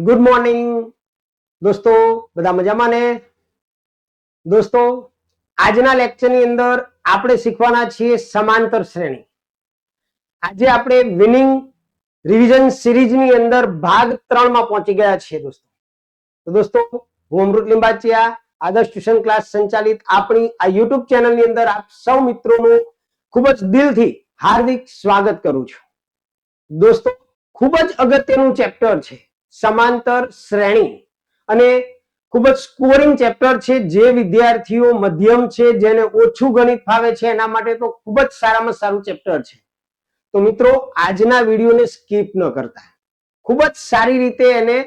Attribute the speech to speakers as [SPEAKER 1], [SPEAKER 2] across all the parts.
[SPEAKER 1] Good morning દોસ્તો, બધા મજામાં ને? દોસ્તો, આજના લેક્ચરની અંદર આપણે શીખવાના છીએ સમાંતર શ્રેણી. આજે આપણે વિનિંગ રિવિઝન સિરીઝની અંદર ભાગ 3 માં પહોંચી ગયા છીએ દોસ્તો. તો દોસ્તો, હું અમૃત લિંબાચિયા, આદર્શ ટ્યુશન ક્લાસ સંચાલિત આપણી આ યુટ્યુબ ચેનલની અંદર આપ સૌ મિત્રોનું ખૂબ જ દિલથી હાર્દિક સ્વાગત કરું છું. દોસ્તો, ખૂબ જ અગત્યનું ચેપ્ટર છે સમાંતર શ્રેણી અને ખૂબ જ સ્કોરિંગ ચેપ્ટર છે. જે વિદ્યાર્થીઓ મધ્યમ છે, જેને ઓછું ગણિત ફાવે છે, એના માટે તો ખૂબ જ સારામાં સારું ચેપ્ટર છે. તો મિત્રો, આજના વિડીયોને સ્કીપ ન કરતા ખૂબ જ સારી રીતે એને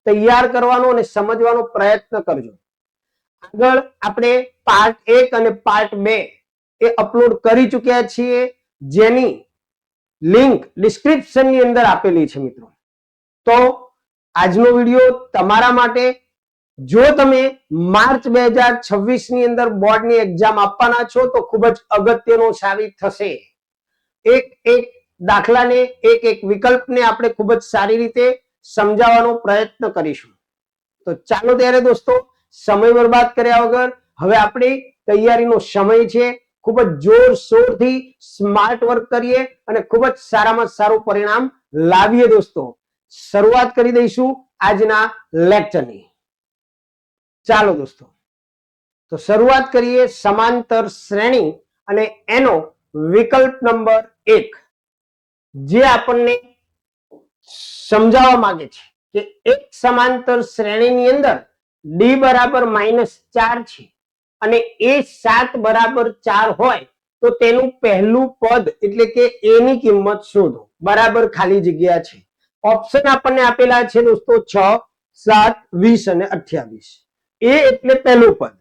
[SPEAKER 1] તૈયાર કરવાનો અને સમજવાનો પ્રયત્ન કરજો. આગળ આપણે પાર્ટ 1 અને પાર્ટ 2 એ અપલોડ કરી ચૂક્યા છીએ, જેની લિંક ડિસ્ક્રિપ્શનની અંદર આપેલી છે મિત્રો. તો આજનો વિડીયો તમારા માટે, જો તમે માર્ચ 2026 ની અંદર બોર્ડની એક્ઝામ આપવાના છો તો ખૂબ જ અગત્યનો સાબિત થશે. એક એક દાખલાને, એક એક વિકલ્પને આપણે ખૂબ જ સારી રીતે સમજાવવાનો પ્રયત્ન કરીશું. તો ચાલો ત્યારે દોસ્તો, સમય બરબાદ કર્યા વગર હવે આપણી તૈયારીનો સમય છે. ખૂબ જ જોરશોરથી સ્માર્ટ વર્ક કરીએ અને ખૂબ જ સારામાં સારું પરિણામ લાવીએ દોસ્તો. શરૂઆત કરી દઈશું આજના લેક્ચરની. ચાલો દોસ્તો, તો શરૂઆત કરીએ સમાંતર શ્રેણી અને એનો વિકલ્પ નંબર 1, જે આપણને સમજાવવા માંગે છે કે એક સમાંતર શ્રેણીની અંદર ડી બરાબર -4 છે અને એ 7 બરાબર 4 હોય તો તેનું પહેલું પદ એટલે કે એ ની કિંમત શોધો. બરાબર ખાલી જગ્યા છે. ઓપ્શન આપણને આપેલા છે દોસ્તો 6, 7, 20 અને 28. એ એટલે પહેલું પદ.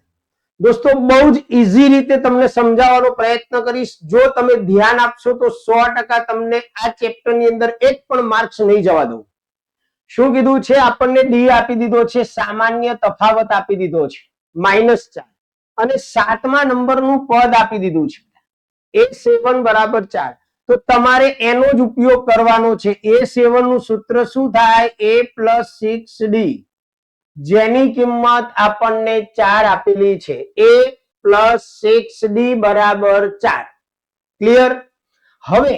[SPEAKER 1] દોસ્તો, બહુ જ ઈઝી રીતે તમને સમજાવવાનો પ્રયત્ન કરીશ. જો તમે ધ્યાન આપશો તો 100% તમને આ ચેપ્ટરની અંદર એક પણ માર્ક્સ નહીં જવા દઉં. શું કીધું છે? આપણને ડી આપી દીધો છે, સામાન્ય તફાવત આપી દીધો છે -4 અને 7મા નંબરનું પદ આપી દીધું છે A7 બરાબર 4. તો તમારે એનો જ ઉપયોગ કરવાનો છે. A7 નું સૂત્ર શું થાય? A + 6D, જેની કિંમત આપણને 4 આપેલી છે. A + 6D બરાબર 4. ક્લિયર? હવે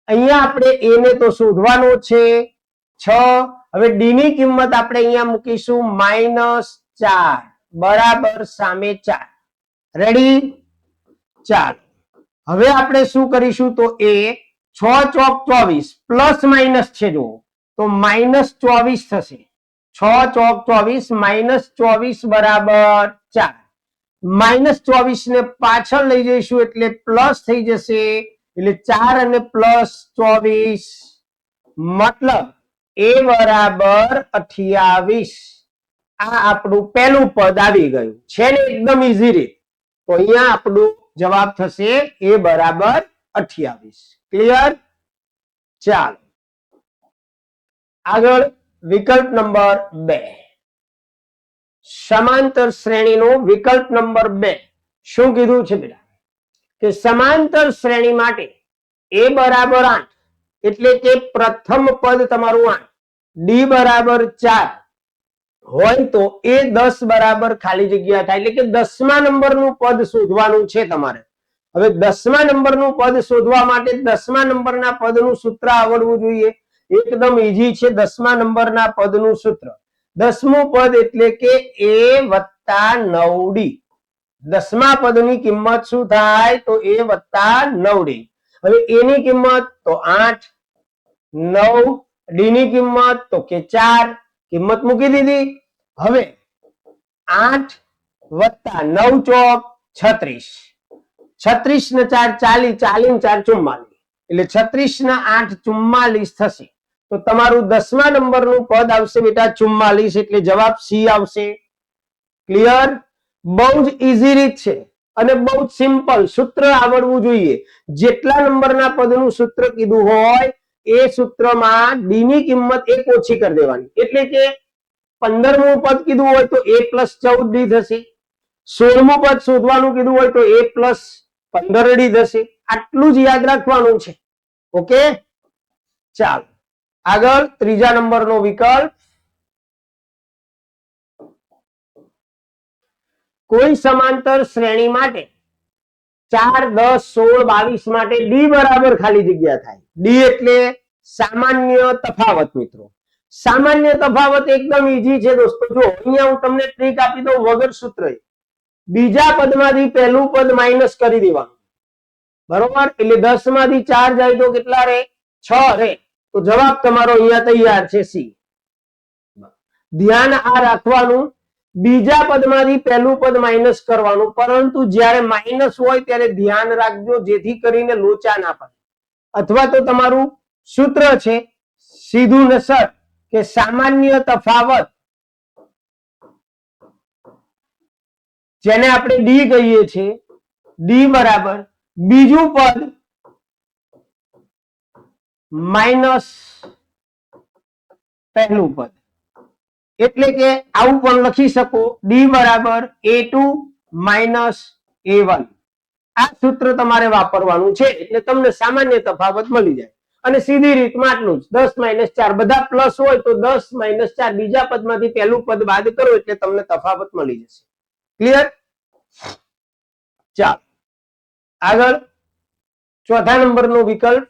[SPEAKER 1] અહીંયા આપણે A ને તો શોધવાનો છે 6. હવે D ની કિંમત આપણે અહીંયા મૂકીશું -4 બરાબર સામે 4. રેડી? ચાલો, હવે આપણે શું કરીશું? તો એ 6 ચોક 24 પ્લસ માઇનસ છે, જો તો -24 થશે. 6 ચોક 24 -24 બરાબર 4. -24 ને પાછળ લઈ જઈશું એટલે પ્લસ થઈ જશે. એટલે 4 અને +24 મતલબ એ બરાબર 28. આ આપણું પહેલું પદ આવી ગયું છે ને, એકદમ ઈઝી રીત. તો અહીંયા આપણું જવાબ થશે એ બરાબર 28. ક્લિયર? ચાલો આગળ વિકલ્પ નંબર 2, સમાંતર શ્રેણીનો વિકલ્પ નંબર 2. શું કીધું છે બેટા? કે સમાંતર શ્રેણી માટે એ બરાબર 8 એટલે કે પ્રથમ પદ તમારું 8, ડી બરાબર 4 હોય તો એ 10 બરાબર ખાલી જગ્યા થાય. એટલે કે 10મા નંબરનું પદ શોધવાનું છે તમારે. હવે 10મા નંબરનું પદ શોધવા માટે 10મા નંબરના પદનું સૂત્ર આવડવું જોઈએ. એકદમ ઈઝી છે 10મા નંબરના પદનું સૂત્ર. 10મું પદ એટલે કે a + 9d. 10મા પદની કિંમત શું થાય? તો a + 9d. હવે a ની કિંમત તો 8, 9, d ની કિંમત તો કે 4. કિંમત મૂકી દીધી. હવે 8 + 9 ચોક 36. 36 ને 4 40, 40 ને 4 44. એટલે 36 ના 8 44 થશે. તો તમારું 10મા નંબરનું પદ આવશે બેટા 44. એટલે જવાબ સી આવશે. ક્લિયર? બહુ જ ઈઝી રીત છે અને બહુ જ સિમ્પલ. સૂત્ર આવડવું જોઈએ. જેટલા નંબરના પદનું સૂત્ર કીધું હોય એ સૂત્રમાં ડી ની કિંમત 1 ઓછી કરી દેવાની. એટલે કે 15મું પદ કીધું હોય તો a + 14d થશે. 16મું પદ શોધવાનું કીધું હોય તો a + 15d થશે. આટલું જ યાદ રાખવાનું છે. ઓકે? ચાલો આગળ ત્રીજા નંબરનો વિકલ્પ. કોઈ સમાંતર શ્રેણી માટે 4, 10, 16, 22 માટે ડી બરાબર ખાલી જગ્યા થાય. ડી એટલે સામાન્ય તફાવત મિત્રો. સામાન્ય તફાવત એકદમ ઈઝી છે દોસ્તો. જો અહીંયા હું તમને ટ્રીક આપી દઉં વગર સૂત્રએ. બીજા પદમાંથી પહેલું પદ માઇનસ કરી દેવાનું, બરોબર? એટલે 10 માંથી 4 જાય તો કેટલા રહે? 6 રહે. તો જવાબ તમારો અહીંયા તૈયાર છે, સી. ધ્યાન આ રાખવાનું, બીજા પદમાંથી પહેલું પદ માઇનસ કરવાનું, પરંતુ જ્યારે માઇનસ હોય ત્યારે ધ્યાન રાખજો જેથી કરીને લોચા ના પડે. અથવા તો તમારું સૂત્ર છે સીધું ને સર કે સામાન્ય તફાવત, જેને આપણે ડી કહીએ છીએ, ડી બરાબર બીજું પદ માઇનસ પહેલું પદ. એટલે કે આવું પણ લખી શકો, ડી બરાબર A2 માઇનસ A1. આ સૂત્ર તમારે વાપરવાનું છે એટલે તમને સામાન્ય તફાવત મળી જાય. અને સીધી રીતમાં આટલું જ, 10 - 4 બધા પ્લસ હોય તો 10 - 4 બીજા પદમાંથી પહેલું પદ બાદ કરો એટલે તમને તફાવત મળી જશે. ક્લિયર? ચાલો આગળ ચોથા નંબરનો વિકલ્પ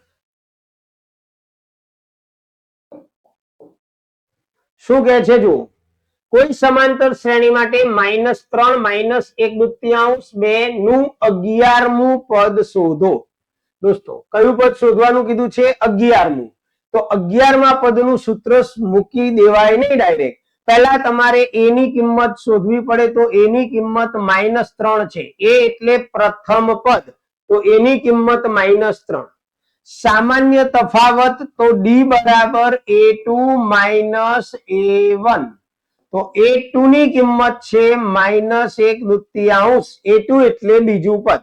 [SPEAKER 1] શું કહે છે? જુઓ, કોઈ સમાંતર શ્રેણી માટે -3 - 1/2 નું 11મું પદ શોધો. દોસ્તો કયું પદ શોધવાનું કીધું છે? 11મું. તો 11મા પદનું સૂત્ર મૂકી દેવાય નહીં ડાયરેક્ટ. પહેલા તમારે a ની કિંમત શોધવી પડે. તો a ની કિંમત -3 છે. a એટલે પ્રથમ પદ, તો a ની કિંમત -3. સામાન્ય તફાવત તો ડી બરાબર A2 માઇનસ A1. તો A2 ની કિંમત છે -1/2. A2 એટલે બીજું પદ.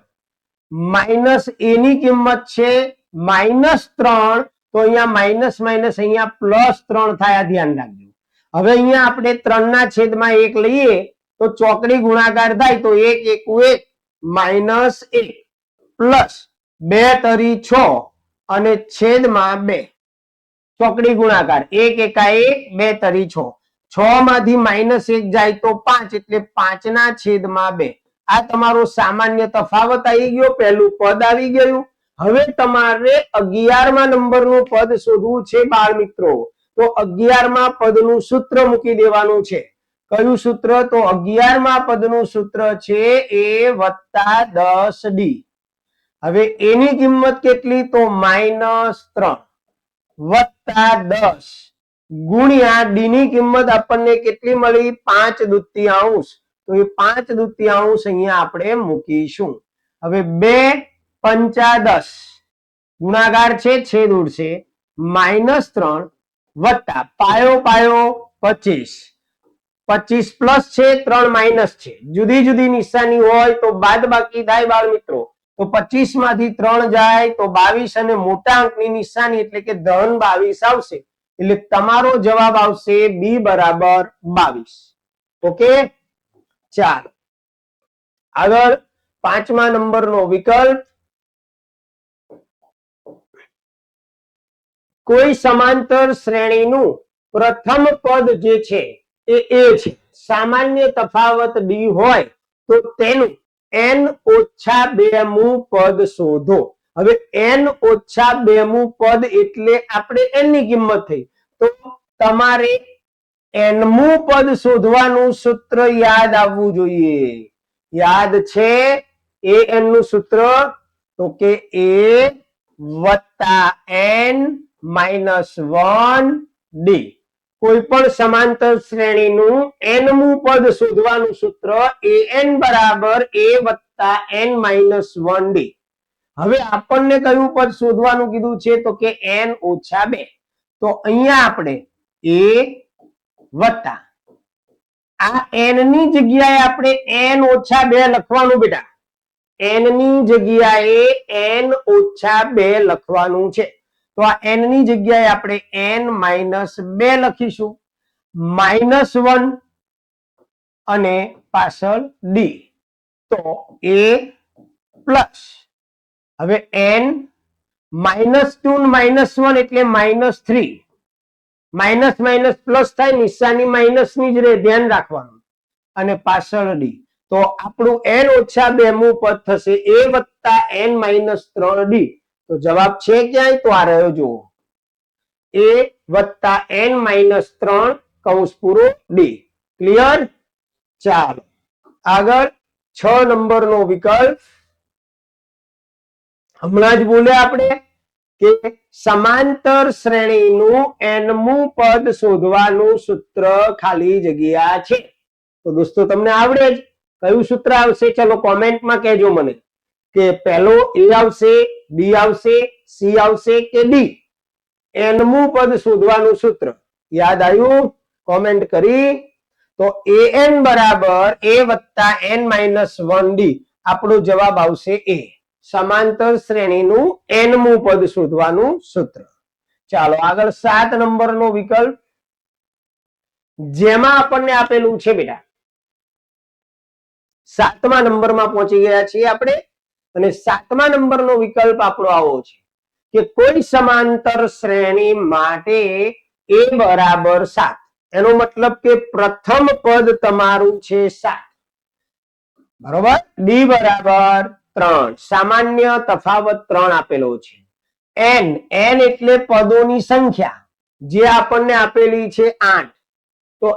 [SPEAKER 1] માઇનસ a ની કિંમત છે -3. તો અહીંયા માઇનસ માઇનસ અહીંયા +3 થાય, ધ્યાન રાખજો. હવે અહીંયા આપણે 3/1 લઈએ તો ચોકડી ગુણાકાર થાય તો 1 × 1 -1 પ્લસ 2 × 6 અને છેદમાં 2. ચોકડી ગુણાકાર 1 × 1 2 × 6. 6 માંથી -1 જાય તો 5 એટલે 5/2. આ તમારો સામાન્ય તફાવત આવી ગયો, પહેલું પદ આવી ગયું. હવે તમારે 11મા નંબરનું પદ શોધવું છે બાળ મિત્રો. તો 11મા પદનું સૂત્ર મૂકી દેવાનું છે. કયું સૂત્ર? તો 11મા પદનું સૂત્ર છે A+10D. હવે એની કિંમત કેટલી? તો -3 +10 ગુણ્યા ડી ની કિંમત આપણને કેટલી મળી? 5/2. તો એ 5/2 અહીંયા આપણે મૂકીશું. હવે 2 × 5 = 10 ગુણાકાર છે, છેદ ઉડશે, -3 વત્તા પાયો 25. 25 પ્લસ છે, 3 માઇનસ છે. જુદી જુદી નિશાની હોય તો બાદ બાકી થાય બાળ મિત્રો. તો 25 માંથી 3 જાય તો 22 અને મોટા અંકની નિશાની એટલે કે ધન 22 આવશે. એટલે તમારો જવાબ આવશે બી બરાબર 22. ઓકે, ચાલો આગળ 5મા નંબરનો વિકલ્પ. કોઈ સમાંતર શ્રેણીનું પ્રથમ પદ જે છે એ a છે. સામાન્ય તફાવત d હોય તો તેનું n-2મું પદ શોધો. હવે n-2મું પદ એટલે આપણે n ની કિંમત થઈ. તો તમારે nમું પદ શોધવાનું સૂત્ર યાદ આવવું જોઈએ. યાદ છે an નું સૂત્ર? તો કે a + n-1d. કોઈ પણ સમાંતર શ્રેણીનું nમું પદ શોધવાનું સૂત્ર an બરાબર a + n-1d. હવે આપણને કયું પદ શોધવાનું કીધું છે? તો કે n-2. તો અહીંયા આપણે a વત્તા આ n ની જગ્યાએ આપણે n-2 લખવાનું બેટા. n ની જગ્યાએ n-2 લખવાનું છે. તો આ n ની જગ્યાએ આપણે n-2 લખીશું. -1 અને પાછળ d. તો a પ્લસ હવે n -2 -1 એટલે -3. માઇનસ માઇનસ પ્લસ થાય, નિશાની માઇનસ ની જ રહે, ધ્યાન રાખવાનું. અને પાછળ d. તો તો આપણું n ઓછા 2 મું પદ થશે a વત્તા n માઇનસ 3d. તો જવાબ છે ક્યાંય? તો આ રહ્યો જુઓ, a વત્તા n માઇનસ 3 કૌંસ પૂરો d. ક્લિયર? ચાલો આગળ 6 નંબરનો વિકલ્પ. હમણાં જ બોલ્યા આપણે કે સમાંતર શ્રેણીનું nમું પદ શોધવાનું સૂત્ર ખાલી જગ્યા છે. તો દોસ્તો તમને આવડે જ. કયું સૂત્ર આવશે? ચલો કોમેન્ટમાં કહેજો મને કે પહેલો a આવશે, b આવશે, c આવશે કે d. nમું પદ શોધવાનું સૂત્ર યાદ આવ્યું? કોમેન્ટ કરી. તો an બરાબર a વત્તા n માઇનસ 1d. આપણો જવાબ આવશે a. સમાંતર શ્રેણીનું nમું પદ શોધવાનું સૂત્ર. ચાલો આગળ 7 નંબરનો વિકલ્પ, જેમાં આપણને આપેલું છે બેટા 7મા નંબરમાં પહોંચી ગયા છીએ આપણે. અને 7મા નંબરનો વિકલ્પ આપણો આવો છે કે કોઈ સમાંતર શ્રેણી માટે a બરાબર 7. એનો મતલબ કે પ્રથમ પદ તમારું છે 7, બરોબર. d બરાબર 3. સામાન્ય તફાવત 3 આપેલો છે. n એટલે પદોની સંખ્યા, જે આપણને આપેલી છે 8. તો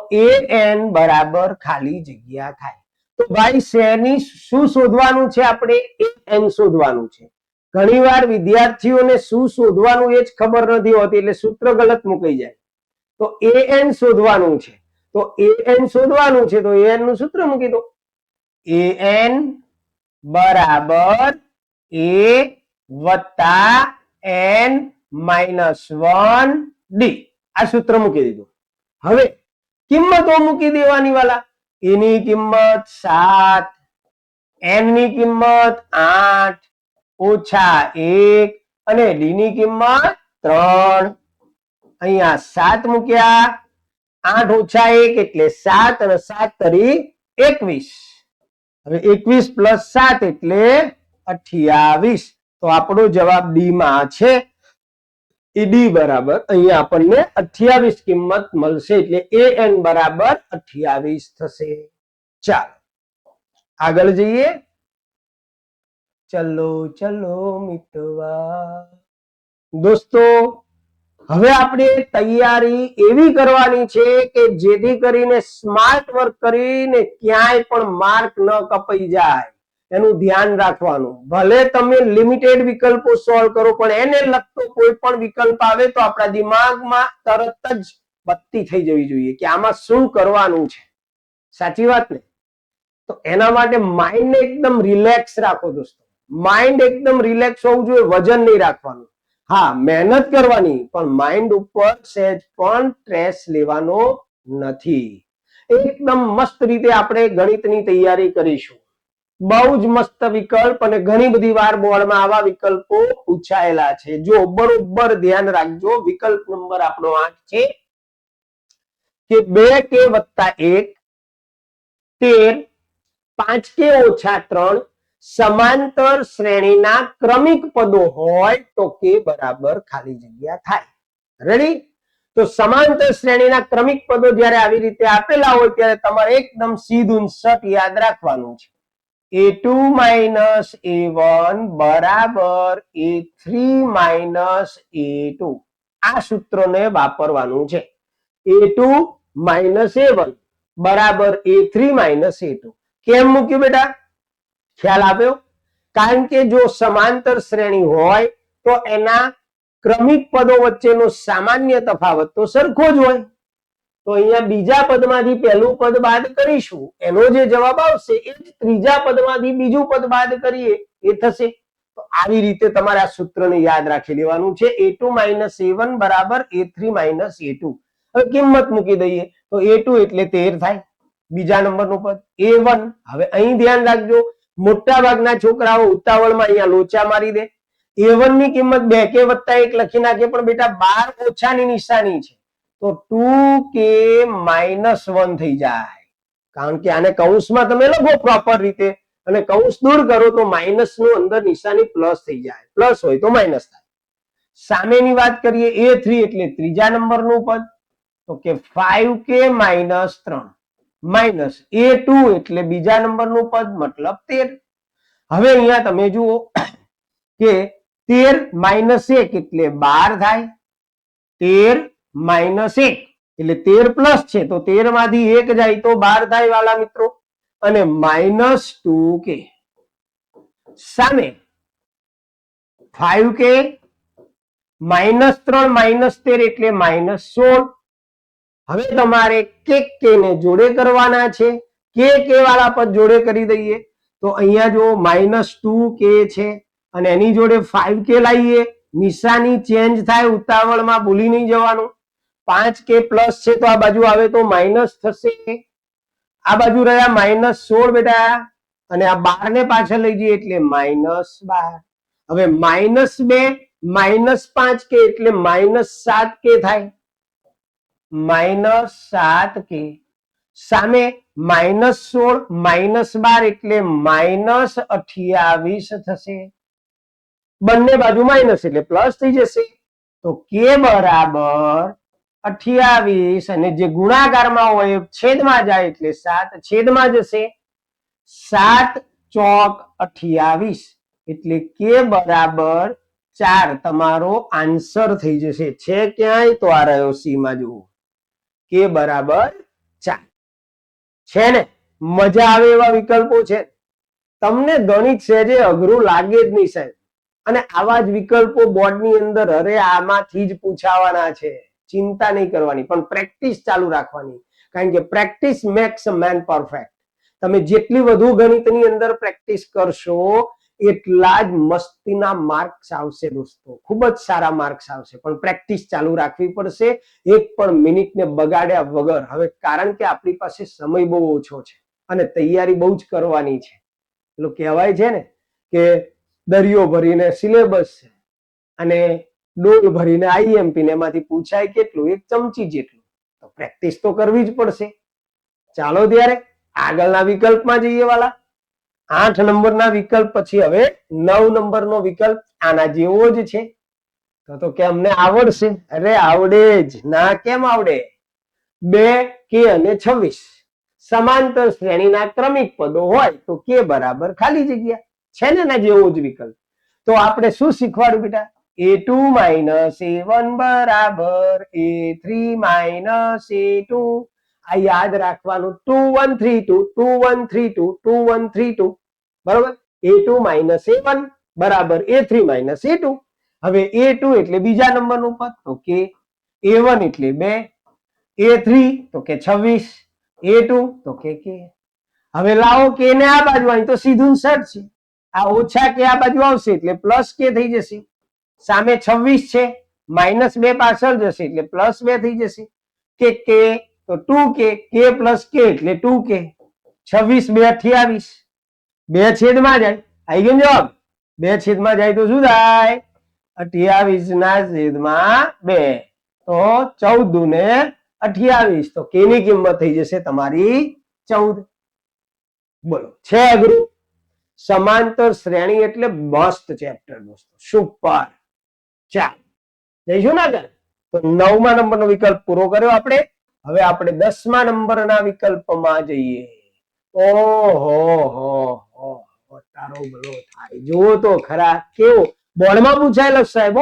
[SPEAKER 1] an બરાબર ખાલી જગ્યા થાય. તો ભાઈ શેની શું શોધવાનું છે? આપણે an શોધવાનું છે. ઘણીવાર વિદ્યાર્થીઓને શું શોધવાનું એ જ ખબર નથી હોતી, એટલે સૂત્ર ગલત મુકાઈ જાય. તો an શોધવાનું છે. તો an શોધવાનું છે તો an નું સૂત્ર મૂકી દો. an બરાબર a વત્તા n માઇનસ 1d. આ સૂત્ર મૂકી દીધું. હવે કિંમતો મૂકી દેવાની વાલા. a ની કિંમત 7, n ની કિંમત 8 ઓછા 1 અને d ની કિંમત 3. અહીંયા 7 મૂક્યા, 8 ઓછા 1 એટલે 7 અને 7 તરી 21. હવે 21 પ્લસ 7 એટલે 28. તો આપણો જવાબ ડી માં છે. d બરાબર અહીંયા આપણને 28 કિંમત મળશે, એટલે an બરાબર 28 થશે. ચાલો આગળ જઈએ. ચલો ચલો મિતવા. દોસ્તો હવે આપણે તૈયારી એવી કરવાની છે કે જેથી કરીને સ્માર્ટ વર્ક કરીને ક્યાંય પણ માર્ક ન કપાઈ જાય, એનું ધ્યાન રાખવાનું. ભલે તમે લિમિટેડ વિકલ્પો સોલ્વ કરો, પણ એને લગતો કોઈ પણ વિકલ્પ આવે તો આપણા દિમાગમાં તરત જ બત્તી થઈ જવી જોઈએ કે આમાં શું કરવાનું છે. સાચી વાત ને? તો એના માટે માઇન્ડ એકદમ રિલેક્સ રાખો દોસ્તો. માઇન્ડ એકદમ રિલેક્સ હોવું જોઈએ, વજન નહીં રાખવાનું. હા, મહેનત કરવાની, પણ માઇન્ડ ઉપર સહેજ પણ સ્ટ્રેસ લેવાનો નથી. એકદમ મસ્ત રીતે આપણે ગણિતની તૈયારી કરીશું. બહુ જ મસ્ત વિકલ્પ, અને ઘણી બધી વાર બોર્ડમાં આવા વિકલ્પો પૂછાયેલા છે. જો બરોબર ધ્યાન રાખજો. વિકલ્પ નંબર આપણો 8 છે કે 2k વત્તા 1 13, 5k ઓછા 3 સમાંતર શ્રેણીના ક્રમિક પદો હોય તો k બરાબર ખાલી જગ્યા થાય. રેડી? તો સમાંતર શ્રેણીના ક્રમિક પદો જ્યારે આવી રીતે આપેલા હોય ત્યારે તમારે એકદમ સીધું સટ યાદ રાખવાનું છે. a2 માઇનસ a1 બરાબર a3 માઇનસ a2. આ સૂત્રને વાપરવાનું છે. a2 માઇનસ a1 બરાબર a3 માઇનસ a2. કેમ મૂક્યું બેટા? ખ્યાલ આવ્યો? કારણ કે જો સમાંતર શ્રેણી હોય તો એના ક્રમિક પદો વચ્ચેનો સામાન્ય તફાવત તો સરખો જ હોય. તો અહીંયા બીજા પદમાંથી પહેલું પદ બાદ કરીશું, એનો જે જવાબ આવશે એ જ ત્રીજા પદમાંથી બીજું પદ બાદ કરીએ એ થશે. તો આવી રીતે તમારે આ સૂત્રને યાદ રાખી લેવાનું છે. a2 માઇનસ a1 બરાબર a3 માઇનસ a2. હવે કિંમત મૂકી દઈએ તો a2 એટલે 13 થાય, બીજા નંબરનું પદ. a1, હવે અહીં ધ્યાન રાખજો, મોટા ભાગના છોકરાઓ ઉતાવળમાં અહીંયા લોચા મારી દે. a1 ની કિંમત 2k વત્તા 1 લખી નાખે, પણ બેટા 12 ઓછાની નિશાની છે તો 2k માઇનસ 1 થઈ જાય. કારણ કે આને કૌંસમાં તમે લખો પ્રોપર રીતે અને કૌંસ દૂર કરો તો માઇનસ નું અંદર નિશાની પ્લસ થઈ જાય, પ્લસ હોય તો માઇનસ થાય. સામેની વાત કરીએ a3 એટલે ત્રીજા નંબરનું પદ, તો કે 5k માઇનસ 3. માઇનસ A2 એટલે બીજા નંબરનું પદ મતલબ 13. હવે અહીંયા તમે જુઓ કે 13 માઇનસ 1 એટલે 12 થાય. 13 માઇનસ 1 એટલે 13 પ્લસ છે તો 13 માંથી 1 જાય તો 12 થાય વાલા મિત્રો. અને માઇનસ 2k સામે 5k માઇનસ 3 માઇનસ 13 એટલે માઇનસ 16. હવે તમારે કે ને જોડે કરવાના છે. કે વાળા પદ જોડે કરી દઈએ તો અહીંયા જો માઇનસ 2k છે અને એની જોડે 5k લાવીએ. નિશાની ચેન્જ થાય ઉતાવળમાં ભૂલી નહીં જવાનું. 5k પ્લસ છે તો આ બાજુ આવે તો માઇનસ થશે. આ બાજુ રહ્યા માઇનસ 16 બેટા અને આ 12 ને પાછળ લઈ જઈએ એટલે માઇનસ 12. હવે માઇનસ 2 માઇનસ 5k એટલે માઇનસ 7k થાય. માઇનસ 7k સામે માઇનસ 16 માઇનસ 12 એટલે માઇનસ 28 થશે. બંને બાજુ માઇનસ એટલે પ્લસ થઈ જશે. તો કે બરાબર 28 અને જે ગુણાકારમાં હોય છેદમાં જાય એટલે 7 છેદમાં જશે. 7 ચોક 28 એટલે કે બરાબર 4 તમારો આન્સર થઈ જશે. છે ક્યાંય તો આ રહ્યો સી માં જુઓ કે બરાબર 4 છે ને. મજા આવે એવા વિકલ્પો છે. તમને ગણિત સહેજે અઘરું લાગે જ નહીં સાહેબ. અને આવા જ વિકલ્પો બોર્ડની અંદર અરે આમાંથી જ પૂછાવાના છે. ચિંતા નહીં કરવાની પણ પ્રેક્ટિસ ચાલુ રાખવાની. કારણ કે પ્રેક્ટિસ મેક્સ અ મેન પરફેક્ટ. તમે જેટલી વધુ ગણિતની અંદર પ્રેક્ટિસ કરશો એટલા જ મસ્તીના માર્ક્સ આવશે દોસ્તો. ખૂબ જ સારા માર્ક્સ આવશે. પણ પ્રેક્ટિસ ચાલુ રાખવી પડશે એક પણ મિનિટને બગાડ્યા વગર. હવે કારણ કે આપણી પાસે સમય બહુ ઓછો છે અને તૈયારી બહુ જ કરવાની છે. પેલું કહેવાય છે ને કે દરિયો ભરીને સિલેબસ છે અને ડોલ ભરીને આઈએમપી ને એમાંથી પૂછાય કેટલું? 1 ચમચી જેટલું. તો પ્રેક્ટિસ તો કરવી જ પડશે. ચાલો ત્યારે આગળના વિકલ્પમાં જઈએ વાલા. 8 નંબરના વિકલ્પ પછી હવે 9 નંબરનો વિકલ્પ આના જેવો જ છે. તો કે અમને આવડશે. અરે આવડે જ ના કેમ આવડે. 2k અને 26 સમાંતર શ્રેણીના ક્રમિક પદો હોય તો કે બરાબર ખાલી જગ્યા. છે ને ના જેવો જ વિકલ્પ. તો આપણે શું શીખવાડું બેટા? A2 માઇનસ A1 બરાબર A3 માઇનસ A2. આ યાદ રાખવાનું. 2132 2132 2132 બરોબર. A2 માઇનસ A1 બરાબર A3 માઇનસ A2. હવે A2 એટલે બીજા નંબરનું પદ તો કે A1 એટલે 2 A3 તો કે 26 A2 તો કે હવે લાવો કે ને આ બાજુ અહીં તો સીધું સર છે. આ ઓછા કે આ બાજુ આવશે એટલે પ્લસ કે થઈ જશે. સામે 26 છે માઇનસ 2 પાછળ જશે એટલે પ્લસ 2 થઈ જશે. કે તો 2k k પ્લસ k એટલે 2k. 26 2 28 2 છેદમાં જાય. આવી ગયો જવાબ. 2 છેદમાં જાય તો શું થાય? 28 ના છેદમાં 2 તો 14 દુને 28. તો k ની કિંમત થઈ જશે તમારી 14. બોલો છે અઘરું? સમાંતર શ્રેણી એટલે મસ્ત ચેપ્ટર દોસ્તો. સુપર. ચાલ જઈશું ના કર. તો 9મા નંબરનો વિકલ્પ પૂરો કર્યો આપણે. હવે આપણે 10મા નંબરના વિકલ્પમાં જઈએ. ઓહો તારો ભલો થાય. જુઓ તો ખરા કેવો બોર્ડમાં પૂછાયેલો સાહેબ.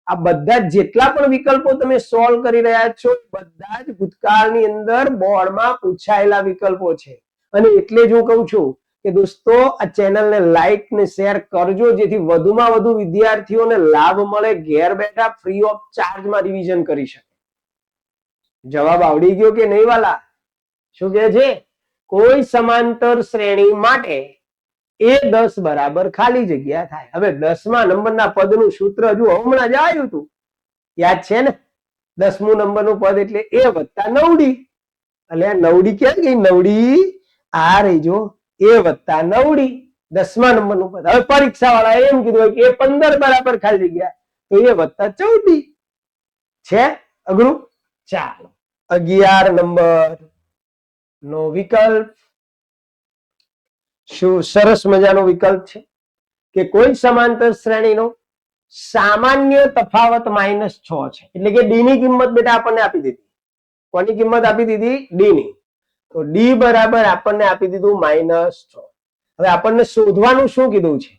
[SPEAKER 1] આ બધા જેટલા પણ વિકલ્પો તમે સોલ્વ કરી રહ્યા છો બધા જ ભૂતકાળની અંદર બોર્ડમાં પૂછાયેલા વિકલ્પો છે. અને એટલે જ હું કહું છું કે દોસ્તો આ ચેનલને લાઈક ને શેર કરજો જેથી વધુમાં વધુ વિદ્યાર્થીઓને લાભ મળે. ઘેર બેઠા ફ્રી ઓફ ચાર્જમાં રિવિઝન કરી શકે. જવાબ આવડી ગયો કે નહીં વાલા? શું કહે છે? કોઈ સમાંતર શ્રેણી માટે A10 બરાબર ખાલી જગ્યા થાય. હવે 10મા નંબરના પદનું સૂત્ર હજુ હમણાં જ આવ્યું હતું. યાદ છે ને? 10મું નંબરનું પદ એટલે A વત્તા 9D. એટલે આ 9D ક્યાં ગઈ? 9D આ રહી જો. A વત્તા 9D 10મા નંબરનું પદ. હવે પરીક્ષા વાળા એમ કીધું કે A15 બરાબર ખાલી જગ્યા તો A વત્તા 14D છે. અઘરું? ચાલો 11 નંબર નો વિકલ્પ. શું સરસ મજાનો વિકલ્પ છે કે કોઈ સમાંતર શ્રેણીનો સામાન્ય તફાવત -6 છે. એટલે કે ડી ની કિંમત બેટા આપણને આપી દીધી. કોની કિંમત આપી દીધી? ડી ની. તો ડી બરાબર આપણને આપી દીધું -6. હવે આપણને શોધવાનું શું કીધું છે?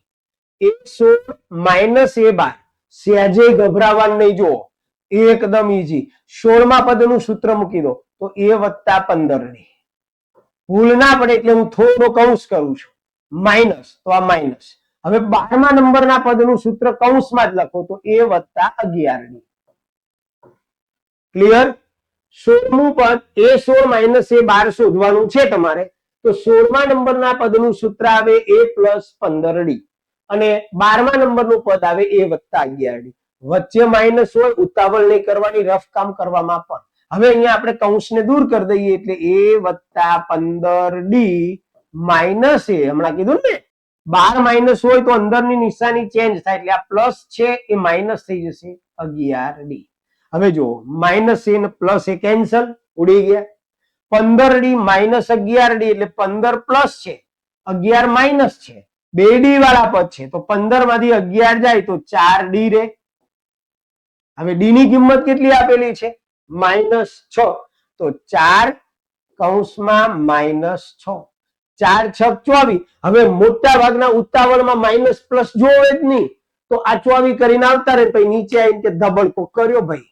[SPEAKER 1] A16 minus A12. સહેજે ગભરાવાનું નહીં, જુઓ એકદમ ઈઝી. 16મા પદનું સૂત્ર મૂકી દો તો A + 15D. ભૂલ ના પડે એટલે હું થોડો કૌંસ કરું છું. માઇનસ તો આ માઇનસ. હવે 12મા નંબરના પદનું સૂત્ર કૌંસમાં જ લખો તો A + 11D. ક્લિયર? 16મું પદ A16 માઇનસ A12 શોધવાનું છે તમારે, તો 16મા નંબરના પદનું સૂત્ર આવે A + 15D અને 12મા નંબરનું પદ આવે A + 11D. વચ્ચે માઇનસ હોય, ઉતાવળ નહીં કરવાની, રફ કામ કરવામાં પણ. હવે અહીંયા આપણે કૌંસને દૂર કરી દઈએ એટલે A + 15D માઇનસ A. હમણાં કીધું ને 12 માઇનસ હોય તો અંદરની નિશાની ચેન્જ થાય એટલે આ પ્લસ છે એ માઇનસ થઈ જશે 11D. હવે જો માઇનસ A ને પ્લસ A કેન્સલ, ઉડી ગયા. 15D માઇનસ 11D એટલે 15 પ્લસ છે, 11 માઇનસ છે, બે ડી વાળા પદ છે તો 15 માંથી 11 જાય તો 4D રે. હવે ડી ની કિંમત કેટલી આપેલી છે? -6. તો 4 કૌંસમાં -6. 4 × 6 = 24. હવે મોટા ભાગના ઉતાવળમાં માઇનસ પ્લસ જોવે જ નહીં તો આ 24 કરીને આવતા રહે, પછી નીચે આવીને કે ધબડકો કર્યો. ભાઈ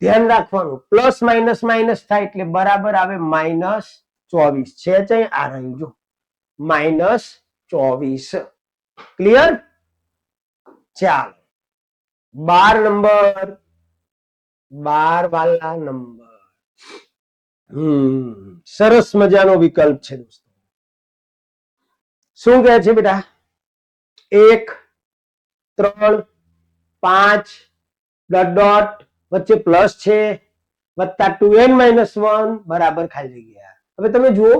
[SPEAKER 1] ધ્યાન રાખવાનું, પ્લસ માઇનસ માઇનસ થાય એટલે બરાબર આવે -24. છે ચાઈ આ રહ્યું જો -24. ક્લિયર? ચાલો 12 નંબર, 12 વાલા નંબર. સરસ મજાનો વિકલ્પ છે દોસ્તો. શું કહે છે બેટા? 1 3 5 ડોટ ડોટ વચ્ચે પ્લસ છે વત્તા 2n - 1 બરાબર ખાલી જગ્યા. હવે તમે જુઓ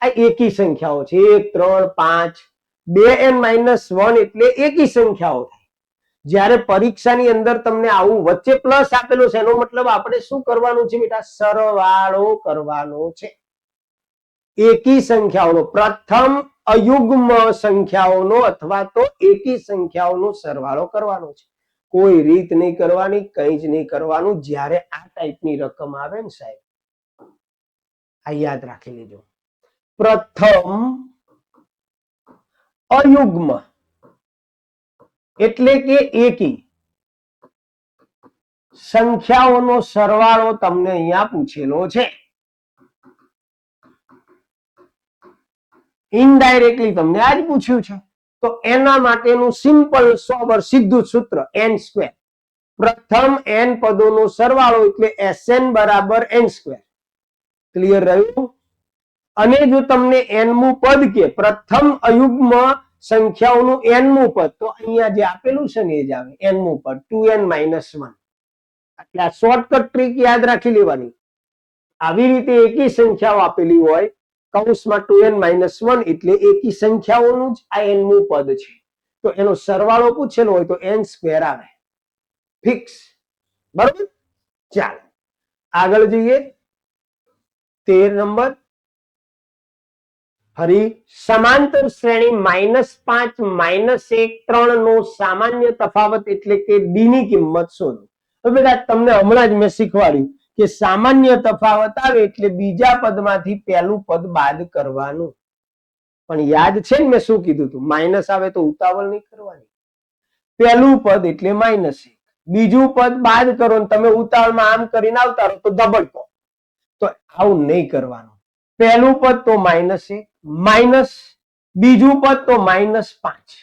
[SPEAKER 1] આ એકી સંખ્યાઓ છે. 1 3 5 2n - 1 એટલે એકી સંખ્યાઓ થાય. જ્યારે પરીક્ષાની અંદર તમને આવું વચ્ચે પ્લસ આપેલો છે એનો મતલબ આપણે શું કરવાનું છે બેટા? સરવાળો કરવાનો છે. એકી સંખ્યાઓનો, પ્રથમ અયુગ્મ સંખ્યાઓનો અથવા તો એકી સંખ્યાઓનો સરવાળો કરવાનો છે. કોઈ રીત નહીં કરવાની, કંઈ જ નહીં કરવાનું. જ્યારે આ ટાઈપની રકમ આવે ને સાહેબ, આ યાદ રાખી લેજો. પ્રથમ અયુગ્મ એટલે કે એકી સંખ્યાઓનો સરવાળો તમને અહીંયા પૂછેલો છે. ઇનડાયરેક્ટલી તમને આજ પૂછ્યું છે તો એના માટેનું સિમ્પલ સોબર સીધું સૂત્ર n². પ્રથમ n પદોનો સરવાળો એટલે Sn = n². ક્લિયર રહ્યું? અને જો તમને n મું પદ કે પ્રથમ અયુગ્મ સંખ્યાઓનું n મું પદ, તો અહીંયા જે આપેલું છે ને એ જ આવે n મું પદ 2n - 1. એટલે આ શોર્ટકટ ટ્રીક યાદ રાખી લેવાની. આવી રીતે એકી સંખ્યાઓ આપેલી હોય કૌંસમાં 2n - 1 એટલે એકી સંખ્યાઓનું જ આ n મું પદ છે, તો એનો સરવાળો પૂછેલો હોય તો n² આવે. ફિક્સ. બરોબર? ચાલો આગળ જઈએ. 13 નંબર. ફરી સમાંતર શ્રેણી -5 -1 3 નો સામાન્ય તફાવત એટલે કે ડી ની કિંમત શોધો. હવે બેટા તમને હમણાં જ મેં શીખવાડ્યું કે સામાન્ય તફાવત આવે એટલે બીજા પદમાંથી પહેલું પદ બાદ કરવાનું. પણ યાદ છે ને મેં શું કીધું હતું? માઇનસ આવે તો ઉતાવળ નહીં કરવાની. પહેલું પદ એટલે -1, બીજું પદ બાદ કરો ને તમે ઉતાવળમાં આમ કરીને આવતા રહો તો ધબડકો. તો આવું નહીં કરવાનું. પહેલું પદ તો -1 માઇનસ, બીજું પદ તો -5.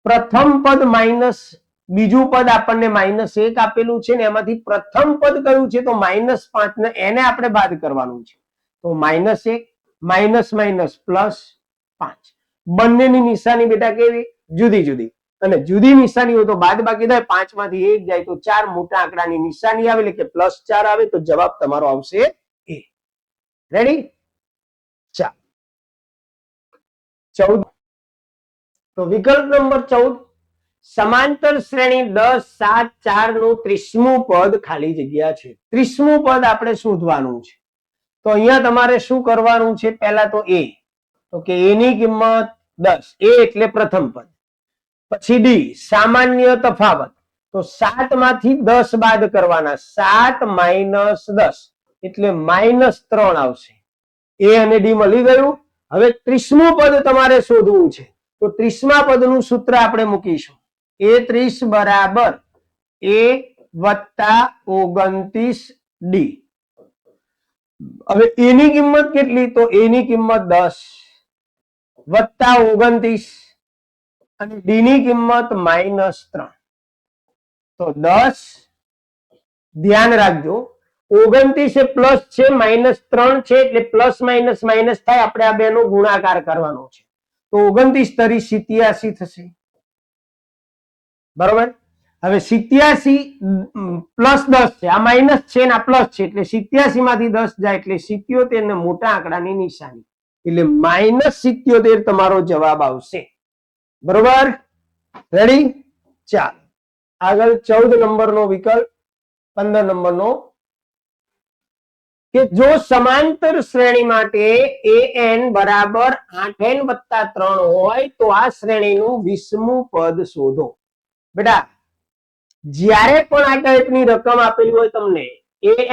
[SPEAKER 1] પ્રથમ પદ માઇનસ, બીજું પદ આપણને -1 આપેલું છે ને એમાંથી પ્રથમ પદ કયું છે તો -5 ને એને આપણે બાદ કરવાનું છે. તો -1 માઇનસ માઇનસ +5. બંનેની નિશાની બેટા કેવી? જુદી જુદી. અને જુદી નિશાની હોય તો બાદ બાકી થાય, 5 માંથી 1 જાય તો 4 મોટા આંકડાની નિશાની આવે એટલે કે +4 આવે તો જવાબ તમારો આવશે A. રેડી? ચાલો 14. તો વિકલ્પ નંબર 14 સમાંતર શ્રેણી 10 7 4 નું 30મું પદ ખાલી જગ્યા છે. 30મું પદ આપણે શોધવાનું છે. તો અહીંયા તમારે શું કરવાનું છે? પહેલા તો A, તો કે A ની કિંમત 10. A એટલે પ્રથમ પદ. પછી ડી સામાન્ય તફાવત, તો 7 માંથી 10 બાદ કરવાના. 7 - 10 એટલે -3 આવશે. એ અને ડી મળી ગયું. હવે 30મું પદ તમારે શોધવું છે તો 30મા પદનું સૂત્ર આપણે મૂકીશું. A30 બરાબર A વત્તા 29 ડી. હવે એ ની કિંમત કેટલી? તો એ ની કિંમત 10 વત્તા 29 અને ડી ની કિંમત -3. તો 10, ધ્યાન રાખજો 29 એ પ્લસ છે, -3 છે એટલે પ્લસ માઇનસ માઇનસ થાય. આપણે આ બેનો ગુણાકાર કરવાનો છે તો 29 તરી 87 થશે. બરોબર. હવે 87 પ્લસ 10 છે, આ માઇનસ છે ને આ પ્લસ છે એટલે 87 માંથી 10 જાય એટલે 77 ને મોટા આંકડાની નિશાની એટલે -77 તમારો જવાબ આવશે. બરોબર, રેડી? ચાલો આગળ 14 નંબરનો વિકલ્પ, 15 નંબરનો કે જો સમાંતર શ્રેણી માટે an બરાબર 8n વત્તા 3 હોય તો આ શ્રેણીનું 20મું પદ શોધો. બેટા જ્યારે પણ આ ટાઈપની રકમ આપેલી હોય તમને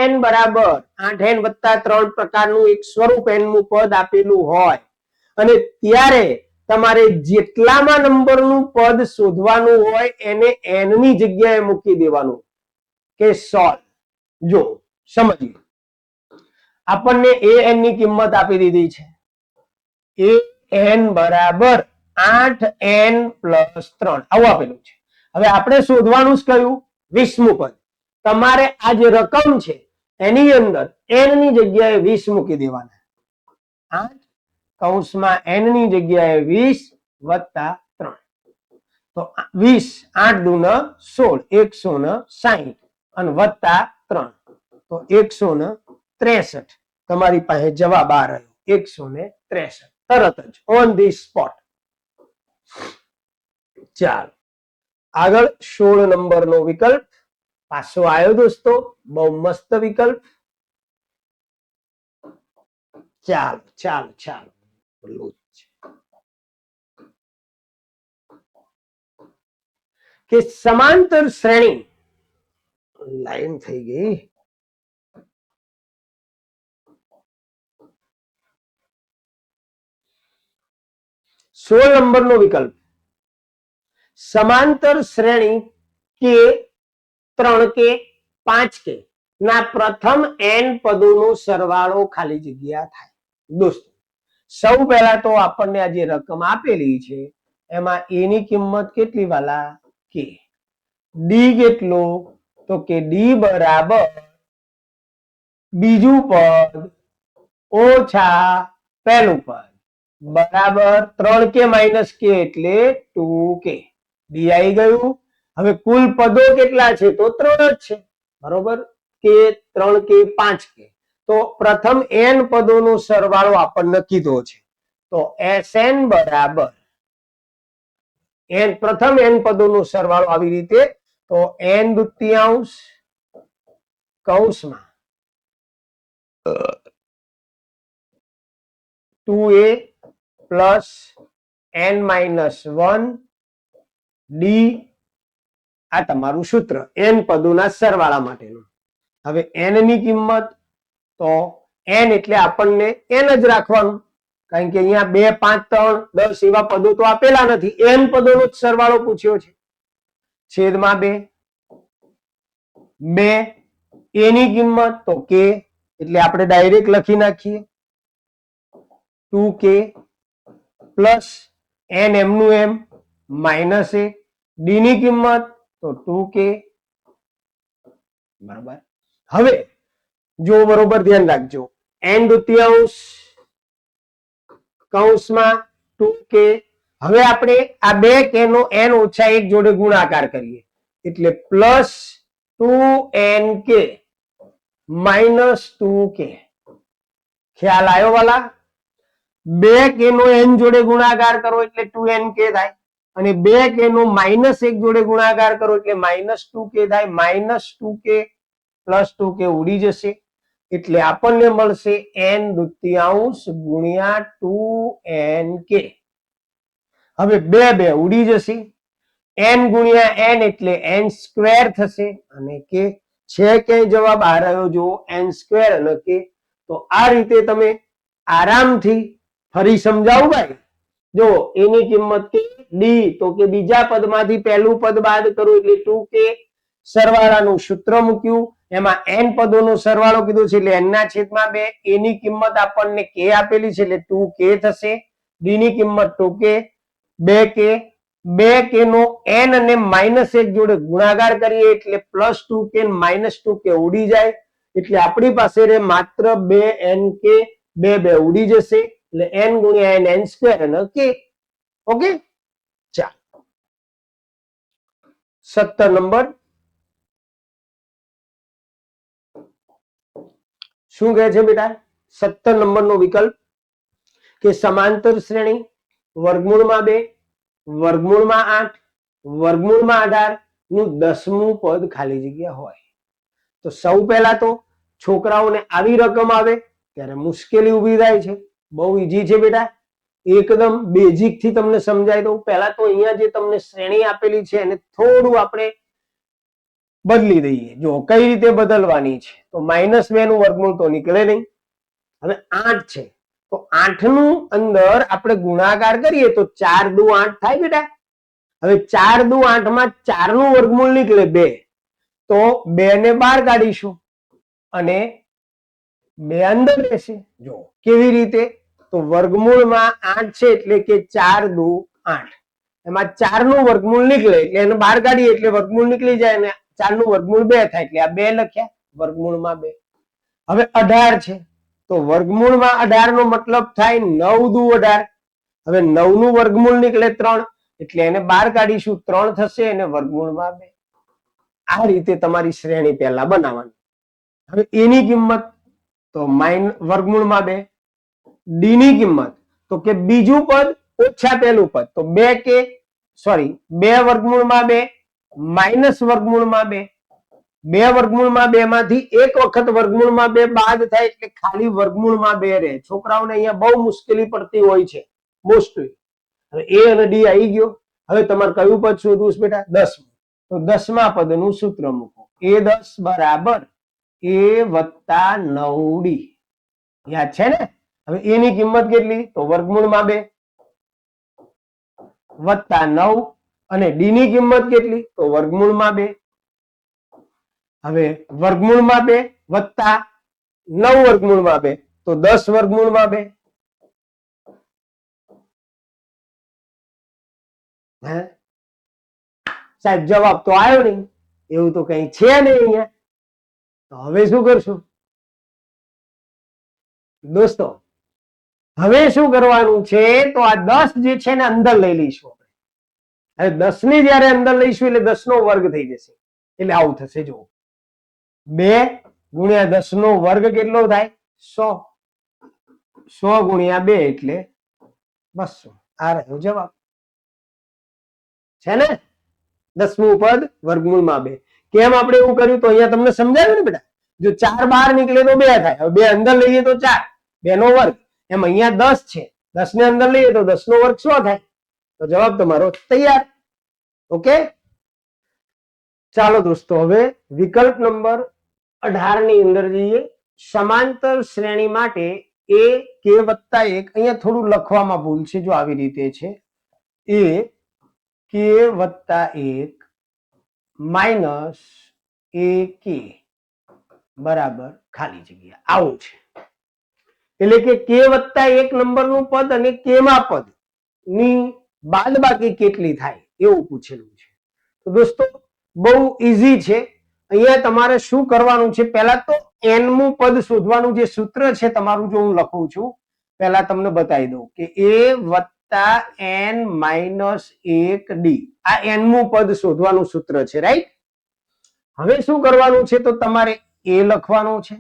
[SPEAKER 1] an બરાબર 8n વત્તા 3 પ્રકારનું એક સ્વરૂપ n નું પદ આપેલું હોય અને ત્યારે તમારે જેટલામાં નંબરનું પદ શોધવાનું હોય એને n ની જગ્યાએ મૂકી દેવાનું કે સોલ્વ. જો સમજીએ, આપણને an ની કિંમત આપી દીધી છે. an બરાબર 8n પ્લસ 3 આવું આપેલું છે. હવે આપણે શોધવાનું જ કયું? 20મું પદ. તમારે આ જે રકમ છે એની અંદર n ની જગ્યાએ 20 મૂકી દેવાના. 8 કૌંસમાં n ની જગ્યાએ 20 વત્તા 3 તો 20 8 દુ 16 160 અને વત્તા 3 તો 163. તમારી પાસે જવાબ આ રહ્યો 163 તરત જ ઓન ધી સ્પોટ. ચાલો આગળ 16 નંબરનો વિકલ્પ પાછો આવ્યો દોસ્તો, બહુ મસ્ત વિકલ્પ. ચાલો ચાલો ચાલો કે સમાંતર શ્રેણી લાઈન થઈ ગઈ. સોળ નંબરનો વિકલ્પ સમાંતર શ્રેણી કે 3 કે 5 કે ના પ્રથમ n પદોનો સરવાળો ખાલી જગ્યા થાય. દોસ્તો સૌ પહેલા તો આપણને આ જે રકમ આપેલી છે એમાં a ની કિંમત કેટલી વાલા? કે. ડી કેટલો? તો કે ડી બરાબર બીજું પદ ઓછા પહેલું પદ બરાબર 3 કે માઇનસ કે એટલે 2k. ડી આવી ગયું. હવે કુલ પદો કેટલા છે? તો 3 જ છે. બરોબર, કે 3 કે 5 કે. તો પ્રથમ n પદોનો સરવાળો આપણને કીધો છે તો Sn બરાબર પ્રથમ n પદોનો સરવાળો આવી રીતે તો n દુત્યાંશ કૌંસમાં 2a પ્લસ n-1 ડી. આ તમારું સૂત્ર n પદોના સરવાળા માટેનું. હવે n ની કિંમત તો n એટલે આપણને n જ રાખવાનું કારણ કે અહીંયા 2 5 3 10 એવા પદો તો આપેલા નથી. n પદોનો જ સરવાળો પૂછ્યો છે. છેદમાં 2 a ની કિંમત તો k એટલે આપણે ડાયરેક્ટ લખી નાખીએ 2k પ્લસ n એમનું એમ માઇનસ 1 ડી ની કિંમત તો 2k. બરાબર. હવે જો બરોબર ધ્યાન રાખજો n દુત્યાંશ કૌંસમાં 2k. હવે આપણે આ 2k નો n ઓછા 1 જોડે ગુણાકાર કરીએ એટલે પ્લસ 2nk માઇનસ 2k. ખ્યાલ આવ્યો વાલા? 2k નો n જોડે ગુણાકાર કરો એટલે 2nk થાય અને 2k નો -1 જોડે ગુણાકાર કરો એટલે -2k થાય. -2k પ્લસ 2k ઉડી જશે એટલે આપણને મળશે n દુત્યાંશ ગુણ્યા 2nk. હવે 2 ઉડી જશે. n ગુણ્યા n એટલે n સ્ક્વેર થશે અને k છે ક્યાંય જવાબ આ રહ્યો જો n સ્ક્વેર અને k. તો આ રીતે તમે આરામથી ફરી સમજાવું ભાઈ. જો એની કિંમત કે ડી, તો કે બીજા પદમાંથી પહેલું પદ બાદ કરું એટલે 2k. સરવાળાનું સૂત્ર મૂક્યું, એમાં n પદોનો સરવાળો કીધો છે એટલે n ના છેદમાં 2. એની કિંમત આપણને k આપેલી છે એટલે 2k થશે. ડી ની કિંમત 2k, 2k. 2k નો n અને -1 જોડે ગુણાકાર કરીએ એટલે +2k -2k ઉડી જાય, એટલે આપણી પાસે રે માત્ર 2nk. 2 ઉડી જશે એટલે n ગુણ્યા n, n સ્ક્વેર અને k. ઓકે, ચાલો 17 નંબર શું કહે છે બેટા? 17 નંબરનો વિકલ્પ કે સમાંતર શ્રેણી વર્ગમૂળમાં 2, વર્ગમૂળમાં 8, વર્ગમૂળમાં 18 નું 10મું પદ ખાલી જગ્યા હોય. તો સૌ પહેલા તો છોકરાઓને આવી રકમ આવે ત્યારે મુશ્કેલી ઊભી થાય છે. બહુ ઈઝી છે બેટા, એકદમ બેઝિક થી તમને સમજાય દઉં. પહેલા તો અહીંયા જે તમને શ્રેણી આપેલી છે એને થોડું આપણે બદલી દઈએ. જો કઈ રીતે બદલવાની છે, તો -2 નું વર્ગમૂળ તો નીકળે નહીં. હવે 8 છે તો 8 નું અંદર આપણે ગુણાકાર કરીએ તો 4 દુ 8 થાય બેટા. હવે 4 દુ 8 માં 4 નું વર્ગમૂળ નીકળે 2, તો 2 ને બહાર કાઢીશું અને 2 અંદર રહેશે. જો કેવી રીતે, તો વર્ગમૂળમાં 8 છે એટલે કે 4 દુ 8, એમાં 4 નું વર્ગમૂળ નીકળે એટલે એને બહાર કાઢીએ એટલે વર્ગમૂળ નીકળી જાય અને 4 નું વર્ગમૂળ 2 થાય એટલે આ 2 લખ્યા વર્ગમૂળમાં 2. હવે 18 છે તો વર્ગમૂળમાં 18 નો મતલબ થાય 9 દુ 18. હવે 9 નું વર્ગમૂળ નીકળે 3 એટલે એને બહાર કાઢીશું 3 થશે અને વર્ગમૂળમાં 2. આ રીતે તમારી શ્રેણી પહેલા બનાવવાની. હવે એની કિંમત તો વર્ગમૂળમાં 2. ડી ની કિંમત તો કે બીજું પદ ઓછા પહેલું પદ, તો 2 વર્ગમૂળમાં 2 માઇનસ વર્ગમૂળમાં 2. 2 વર્ગમૂળમાં 2 માંથી એક વખત વર્ગમૂળમાં 2 બાદ થાય એટલે ખાલી વર્ગમૂળમાં 2 રહે. છોકરાઓને અહીંયા બહુ મુશ્કેલી પડતી હોય છે મોસ્ટલી. હવે એ અને ડી આવી ગયો. હવે તમારે કયું પદ શોધવું છે બેટા? 10. તો 10મા પદનું સૂત્ર મૂકો, A10 બરાબર A + 9D. યાદ છે ને? હવે એની કિંમત કેટલી? તો વર્ગમૂળમાં 2 વત્તા 9 અને ડી ની કિંમત કેટલી? તો વર્ગમૂળમાં 2. હવે વર્ગમૂળમાં 2 વત્તા 9 વર્ગમૂળમાં 2 તો 10 વર્ગમૂળમાં 2. હે સાહેબ જવાબ તો આવ્યો નહીં, એવું તો કઈ છે નહીં અહીંયા. તો હવે શું કરશું દોસ્તો? હવે શું કરવાનું છે, તો આ 10 જે છે ને અંદર લઈ લઈશું આપણે. હવે 10 ની જયારે અંદર લઈશું એટલે 10 નો વર્ગ થઈ જશે એટલે આવું થશે. જો 2 ગુણ્યા 10 નો વર્ગ કેટલો થાય? 100. 100 ગુણ્યા 2 એટલે 200. આ રહ્યો જવાબ છે ને? 10મું પદ વર્ગમૂળમાં 2. કેમ આપણે એવું કર્યું તો અહીંયા તમને સમજાવ્યું ને બેટા. જો 4 બહાર નીકળે તો 2 થાય. હવે 2 અંદર લઈએ તો 4, 2 નો વર્ગ. એમ અહીંયા 10 છે, 10 ને અંદર લઈએ તો 10 નો વર્ગ 100 થાય. તો જવાબ તમારો તૈયાર. ઓકે, ચાલો દોસ્તો હવે વિકલ્પ નંબર 18 ની અંદર જઈએ. સમાંતર શ્રેણી માટે a k + 1. અહીંયા થોડું લખવામાં ભૂલ છે. જો આવી રીતે છે a k + 1 માઇનસ ak બરાબર ખાલી જગ્યા. આવું છે. એટલે કે k + 1 નંબરનું પદ અને k માં પદ ની બાદબાકી કેટલી થાય એવું પૂછેલું છે. તો દોસ્તો બહુ ઈઝી છે. અહીંયા તમારે શું કરવાનું છે, પહેલા તો n મું પદ શોધવાનું જે સૂત્ર છે તમારું, જો હું લખું છું પહેલા તમને બતાવી દઉં કે a + n - 1d. આ n મું પદ શોધવાનું સૂત્ર છે, રાઈટ? હવે શું કરવાનું છે, તો તમારે a લખવાનું છે.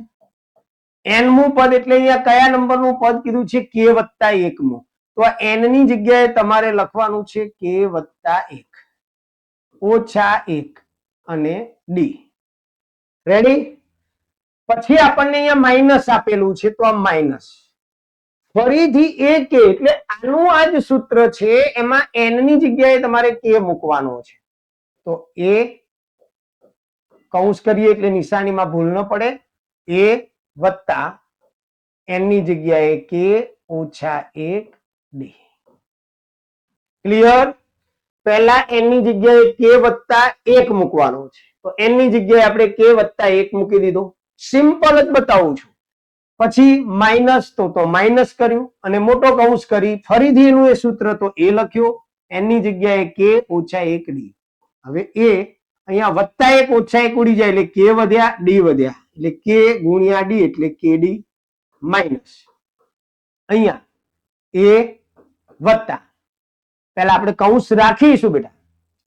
[SPEAKER 1] n મું પદ એટલે અહીંયા કયા નંબરનું પદ કીધું છે? k + 1મું. તો આ n ની જગ્યાએ તમારે લખવાનું છે k + 1 ઓછા 1 અને d. રેડી? પછી આપણને અહીંયા માઇનસ આપેલું છે તો આ માઇનસ, ફરીથી ak એટલે આનું આ જ સૂત્ર છે, એમાં n ની જગ્યાએ તમારે k મૂકવાનો છે. તો a કૌંસ કરીએ એટલે નિશાનીમાં ભૂલ ન પડે, a + n ની જગ્યાએ k ઓછા 1d. ક્લિયર? પહેલા n ની જગ્યાએ k વત્તા 1 મૂકવાનો છે, તો n ની જગ્યાએ આપણે k વત્તા 1 મૂકી દીધો. સિમ્પલ જ બતાવું છું. પછી માઇનસ તો માઇનસ કર્યું અને મોટો કૌંસ કરી ફરીથી એનું એ સૂત્ર તો એ લખ્યો, n ની જગ્યાએ k ઓછા 1d. હવે એ અહીંયા વત્તા 1 ઓછા 1 ઉડી જાય એટલે k વધ્યા d વધ્યા એટલે k ગુણ્યા d એટલે kd માઇનસ અહીંયા એ વત્તા, પહેલા આપણે કૌંસ રાખીશું બેટા.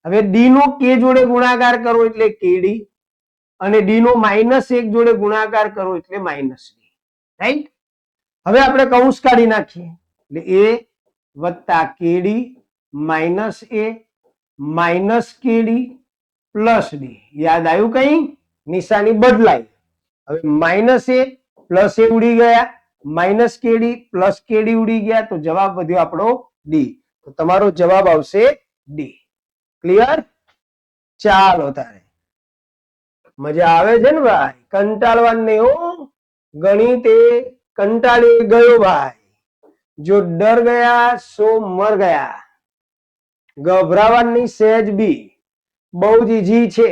[SPEAKER 1] હવે d નો k જોડે ગુણાકાર કરો એટલે kd અને d નો -1 જોડે ગુણાકાર કરો એટલે -d. રાઈટ? હવે આપણે કૌંસ કાઢી નાખીએ એટલે a વત્તા kd minus a minus kd plus d. યાદ આવ્યું? કઈ નિશાની બદલાઈ. હવે માઇનસ a પ્લસ a ઉડી ગયા, માઇનસ kd પ્લસ kd ઉડી ગયા, તો જવાબ વધ્યો આપણો d. તો તમારો જવાબ આવશે d. ક્લિયર? ચાલો તારે મજા આવે છે ને ભાઈ? કંટાળવાનું નહીં હો. ગણિત એ કંટાળી ગયો ભાઈ. જો ડર ગયા સો મર ગયા. ગભરાવાની સહેજ બી. બહુ જ ઈઝી છે.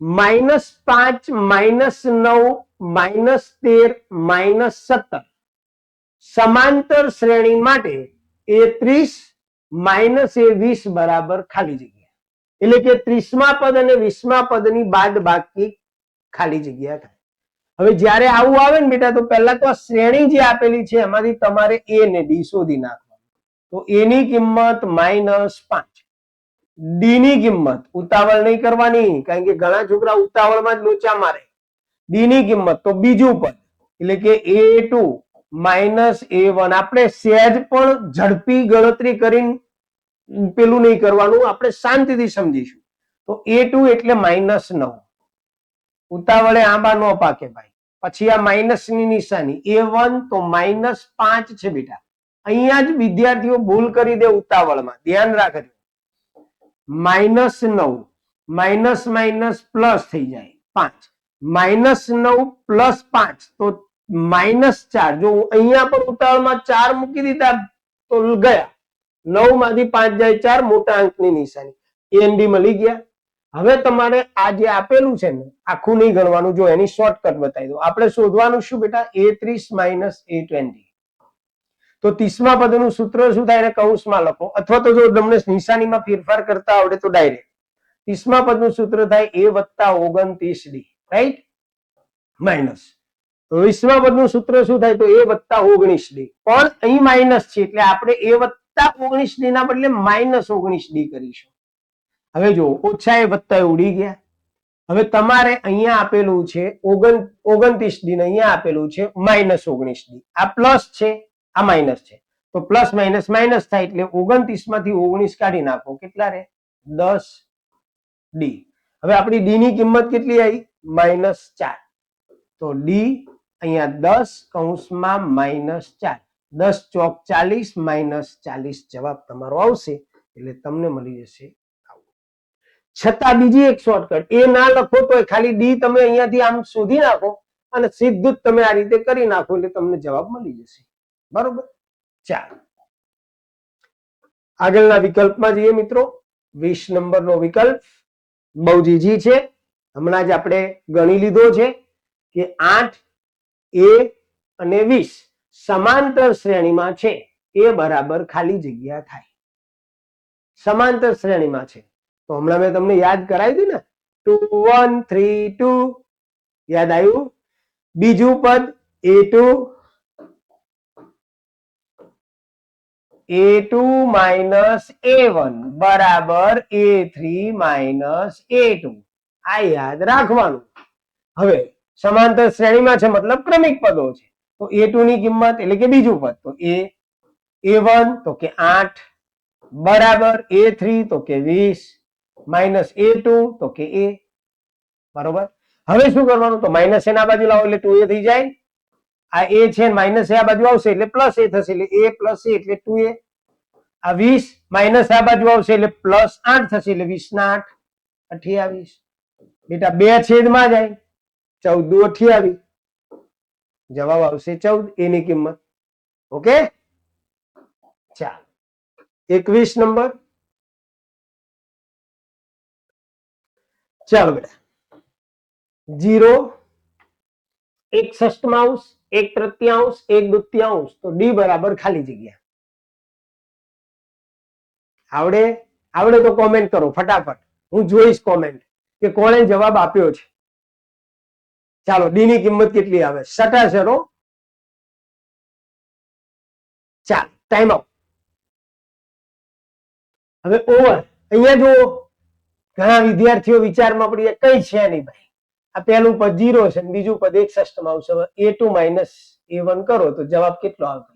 [SPEAKER 1] -5 -9 -13 -17 સમાંતર શ્રેણી માટે a30 -a20 બરાબર ખાલી જગ્યા. એટલે કે 30મા પદ અને 20મા પદની બાદ બાકી ખાલી જગ્યા થાય. હવે જ્યારે આવું આવે ને બેટા, તો પહેલા તો આ શ્રેણી જે આપેલી છે એમાંથી તમારે a ને d શોધી નાખવાનું. તો a ની કિંમત -5, d ની કિંમત ઉતાવળ નહીં કરવાની, કારણ કે ઘણા છોકરા ઉતાવળમાં જ લોચા મારે. d ની કિંમત તો બીજું પદ એટલે કે a2 -a1. આપણે સહેજ પણ ઝડપી ગણતરી કરીને પેલું નહીં કરવાનું, આપણે શાંતિથી સમજીશું. તો a2 એટલે -9. ઉતાવળે આંબા ન પાકે ભાઈ. પછી આ માઇનસ ની નિશાની a1 તો -5 છે બેટા. અહીંયા જ વિદ્યાર્થીઓ ભૂલ કરી દે ઉતાવળમાં, ધ્યાન રાખજો. -9 માઇનસ માઇનસ પ્લસ થઈ જાય 5, -9 પ્લસ 5 તો -4. જો અહીંયા પણ ઉતાવળમાં 4 મૂકી દીધા તો ગયા. 9 માંથી 5 જાય 4, મોટા અંકની નિશાની a&d મળી ગયા. હવે તમારે આ જે આપેલું છે ને આખું નહીં ગણવાનું, જો એની શોર્ટકટ બતાવી દો. આપણે શોધવાનું શું બેટા? a30 -a20. તો 30મા પદનું સૂત્ર શું થાય? એને કૌંસમાં લખો, અથવા તો જો તમને નિશાનીમાં ફેરફાર કરતા આવડે તો ડાયરેક્ટ 30મા પદનું સૂત્ર થાય a વત્તા 29d. રાઈટ? માઇનસ 20મા પદનું સૂત્ર શું થાય? તો a વત્તા 19d. પણ અહીં માઇનસ છે એટલે આપણે a વત્તા 19d ના બદલે -19d કરીશું. હવે જો ઓછા એ વત્તા એ ઉડી ગયા. હવે તમારે અહીંયા આપેલું છે 29d ને અહીંયા આપેલું છે -19d. આ પ્લસ છે, આ માઇનસ છે, તો પ્લસ માઇનસ માઇનસ થાય એટલે 29 માંથી 19 કાઢી નાખો. કેટલા રહે? 10d. હવે આપણી d ની કિંમત કેટલી આવી? -4. તો d અહીંયા 10 કૌંસમાં -4. 10 ચોક 40 -40 જવાબ તમારો આવશે. એટલે તમને મળી જશે. છતાં બીજી એક શોર્ટકટ, એ ના લખો તો ખાલી d તમે અહીંયાથી આમ શોધી નાખો અને સીધું જ તમે આ રીતે કરી નાખો એટલે તમને જવાબ મળી જશે. બરોબર? ચાલો આગળના વિકલ્પમાં જઈએ મિત્રો. 20 નંબરનો વિકલ્પ બહુ જ ઈઝી છે. હમણાં જ આપણે ગણી લીધો છે કે 8 a અને 20 સમાંતર શ્રેણીમાં છે. એ બરાબર ખાલી જગ્યા થાય. સમાંતર શ્રેણીમાં છે તો હમણાં મેં તમને યાદ કરાવી હતી ને, 2 1 3 2. યાદ આવ્યું? બીજું પદ a2 a1 બરાબર a3 a2. આ યાદ રાખવાનું. હવે સમાંતર શ્રેણીમાં છે મતલબ ક્રમિક પદો છે. તો a2 ની કિંમત એટલે કે બીજું પદ તો a1 તો કે 8 બરાબર a3 તો કે 20 -a2 તો કે a. બરોબર? હવે શું કરવાનું? તો માઇનસ એના બાજુ લાવો એટલે 2a થઈ જાય. આ a છે માઇનસ આ બાજુ આવશે એટલે પ્લસ a થશે એટલે a પ્લસ a એટલે 2a. આ 20 માઇનસ આ બાજુ આવશે એટલે પ્લસ 8 થશે એટલે 20 ના 8 28. બેટા બે છેદમાં જાય 14 28. જવાબ આવશે 14 એ ની કિંમત. ઓકે, ચાલો 21 નંબર. ચાલો બેટા, 0, 1/6, 1/3, 1/2, તો ડી બરાબર ખાલી જગ્યા. આવડે? આવડે તો કોમેન્ટ કરો ફટાફટ, હું જોઈશ કોમેન્ટ કે કોણે જવાબ આપ્યો છે. ચાલો, ડી ની કિંમત કેટલી આવે? 67. ચાલ, ટાઈમ આઉટ. હવે ઓવર. અહીંયા જુઓ, ઘણા વિદ્યાર્થીઓ વિચારમાં પડી જાય, કઈ છે નહીં ભાઈ, આ પહેલું પદ 0 છે, બીજું પદ 1/6 a2 - a1 કરો તો જવાબ કેટલો આવશે?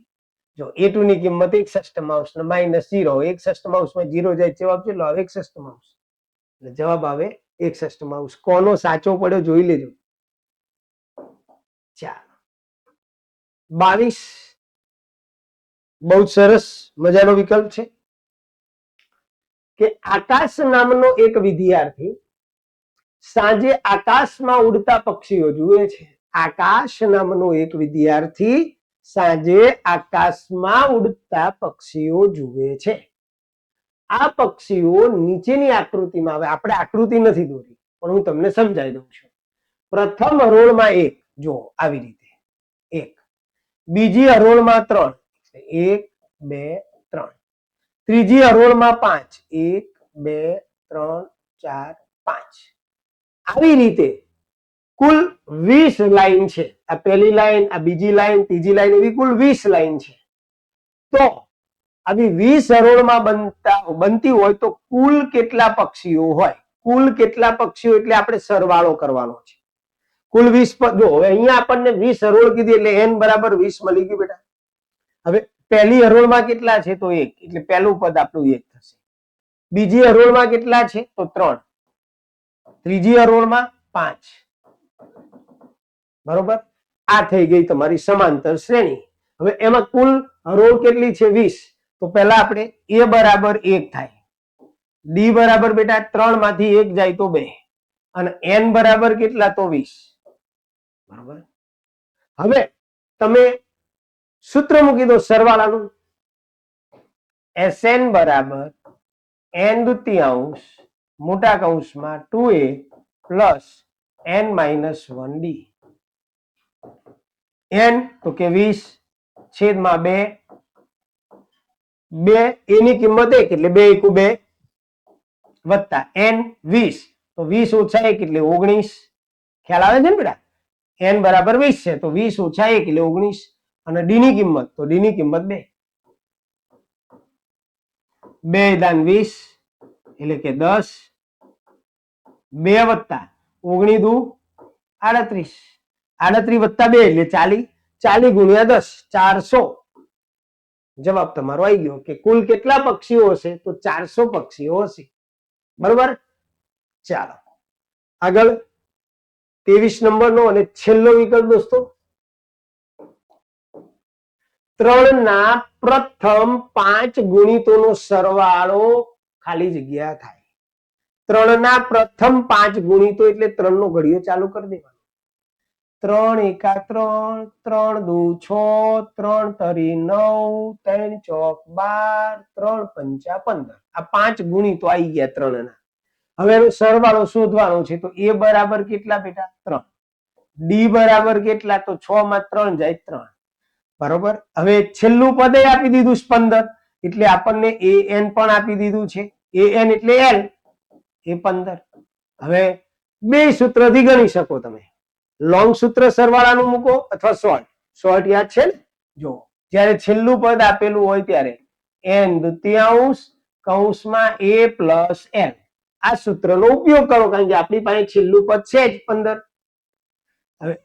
[SPEAKER 1] જો a2 ની કિંમત 1/6 ને -0, 1/6 માં 0 જાય, જવાબ કેટલો આવે? 1/6. એટલે જવાબ આવે 1/6. કોનો સાચો પડ્યો જોઈ લેજો. ચાલો, 22 બહુ સરસ મજાનો વિકલ્પ છે કે આકાશ નામનો એક વિદ્યાર્થી સાંજે આકાશમાં ઉડતા પક્ષીઓ જુએ છે. આકાશ નામનો એક વિદ્યાર્થી સાંજે આકાશમાં ઉડતા પક્ષીઓ જુએ છે. આ પક્ષીઓ નીચેની આકૃતિમાં આવે. આપણે આકૃતિ નથી દોરી, પણ હું તમને સમજાવી દઉં છું. પ્રથમ હરોળમાં 1, જો આવી રીતે 1, બીજી હરોળમાં 3, 1 2 3, ત્રીજી હરોળમાં 5, 1 2 3 4 5. આવી રીતે કુલ 20 લાઈન છે. આ પહેલી લાઈન, આ બીજી લાઈન, ત્રીજી લાઈન, એવી કુલ 20 લાઈન છે. તો આવી 20 હરોળમાં બનતી હોય તો કુલ કેટલા પક્ષીઓ હોય? કુલ કેટલા પક્ષીઓ એટલે આપણે સરવાળો કરવાનો છે. કુલ 20. જો હવે અહીંયા આપણને 20 હરોળ કીધી એટલે n બરાબર 20 મળી ગયું બેટા. હવે પહેલી હરોળમાં કેટલા છે? તો 1, એટલે પહેલું પદ આપણું 1 થશે. બીજી હરોળમાં કેટલા છે? તો 3. ત્રીજી હરોળમાં 5. બરોબર, આ થઈ ગઈ તમારી સમાંતર શ્રેણી. હવે એમાં કુલ હરોળ કેટલી છે? 20. તો પહેલા આપણે a બરાબર 1 થાય, d બરાબર બેટા 3 માંથી 1 જાય તો 2, અને n બરાબર કેટલા? તો 20. બરાબર. હવે તમે સૂત્ર મૂકી દો સરવાળાનું. Sn બરાબર n દુત્યાંશ મોટા કૌંસમાં 2a plus n - 1d. n તો કે 20 છેદમાં 2, 2 a ની કિંમત 1 એટલે 2 * 2 વત્તા n 20, તો 20 ઓછા 1 એટલે 19. ખ્યાલ આવે છે ને બેટા? n બરાબર 20 છે, તો 20 ઓછા 1 એટલે 19. અને d ની કિંમત, તો d ની કિંમત 2. 2 દાન 20 એટલે કે 10. 2 વત્તા 19 દુ 38. 38 વત્તા 2 એટલે 40. 40 ગુણ્યા 10, 400. જવાબ તમારો આવી ગયો કે કુલ કેટલા પક્ષીઓ હશે? તો 400 પક્ષીઓ હશે. બરોબર. ચાલો આગળ 23 નંબરનો અને છેલ્લો વિકલ્પ દોસ્તો. 3 ના પ્રથમ 5 ગુણિતોનો સરવાળો ખાલી જગ્યા થાય. 3 ના પ્રથમ 5 ગુણિતો એટલે 3 નો ઘડિયો ચાલુ કરી દેવાનો. 3 એકા 3, 3 દુ 6, 3 તરી 9, 3 ચોક 12, 3 પંચા 15. આ 5 ગુણિતો આવી ગયા 3 ના. હવે એનો સરવાળો શોધવાનો છે. તો a બરાબર કેટલા બેટા? 3. d બરાબર કેટલા? તો 6 માં 3 જાય 3. બરોબર. હવે છેલ્લું પદ આપી દીધું 15, એટલે આપણને an પણ આપી દીધું છે. an એટલે l, એ 15. હવે બે સૂત્રથી ગણી શકો તમે. લોંગ સૂત્ર સરવાળાનું મૂકો અથવા શોર્ટ યાદ છે ને? જો જ્યારે છેલ્લું પદ આપેલું હોય ત્યારે n દુત્યાંશ કૌંસમાં a પ્લસ l, આ સૂત્રનો ઉપયોગ કરો, કારણ કે આપણી પાસે છેલ્લું પદ છે જ 15. હવે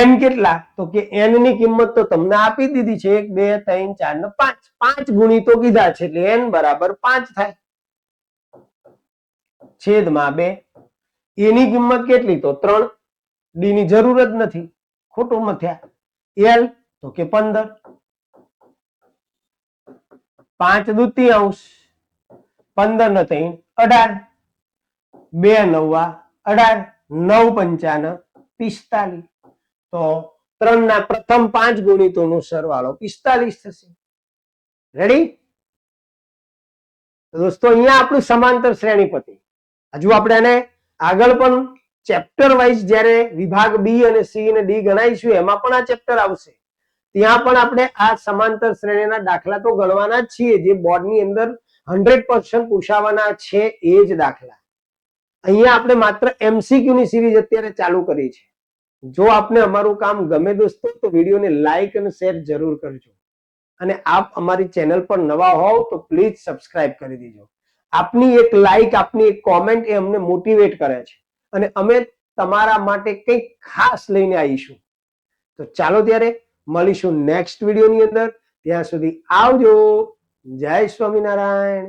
[SPEAKER 1] n કેટલા? તો કે n ની કિંમત તો તમને આપી દીધી છે 1 2 3 4 ને 5. 5 ગુણિતો કીધા છે એટલે n બરાબર 5 થાય. છેદમાં 2. a ની કિંમત કેટલી? તો 3. d ની જરૂર જ નથી, ખોટું મથ્યા. l તો કે 15. 5 દુત્યાંશ 15 ને 3 18. 2 9 18, 9 પંચાને 45. તો 3 ના પ્રથમ 5 ગુણિતોનો સરવાળો 45 થશે. રેડી? દોસ્તો અહીંયા આપણું સમાંતર શ્રેણી પતી. હજુ આપણે આને આગળ પણ ચેપ્ટર વાઇઝ જ્યારે વિભાગ બી અને સી અને ડી ગણાઈશું એમાં પણ આ ચેપ્ટર આવશે. ત્યાં પણ આપણે આ સમાંતર શ્રેણીના દાખલા તો ગણવાના જ છીએ, જે બોર્ડની અંદર 100% પૂછાવાના છે એ જ દાખલા. અહીંયા આપણે માત્ર એમસીક્યુ ની સિરીઝ અત્યારે ચાલુ કરી છે. જો આપને અમારું કામ ગમે દોસ્તો તો વિડીયોને લાઈક અને શેર જરૂર કરજો, અને આપ અમારી ચેનલ પર નવા હોવ તો પ્લીઝ સબસ્ક્રાઇબ કરી દેજો. આપની એક લાઈક, આપની એક કોમેન્ટ એ અમને મોટિવેટ કરે છે, અને અમે તમારા માટે કંઈક ખાસ લઈને આવીશું. તો ચાલો ત્યારે મળીશું નેક્સ્ટ વિડીયોની અંદર. ત્યાં સુધી આવજો. જય સ્વામિનારાયણ.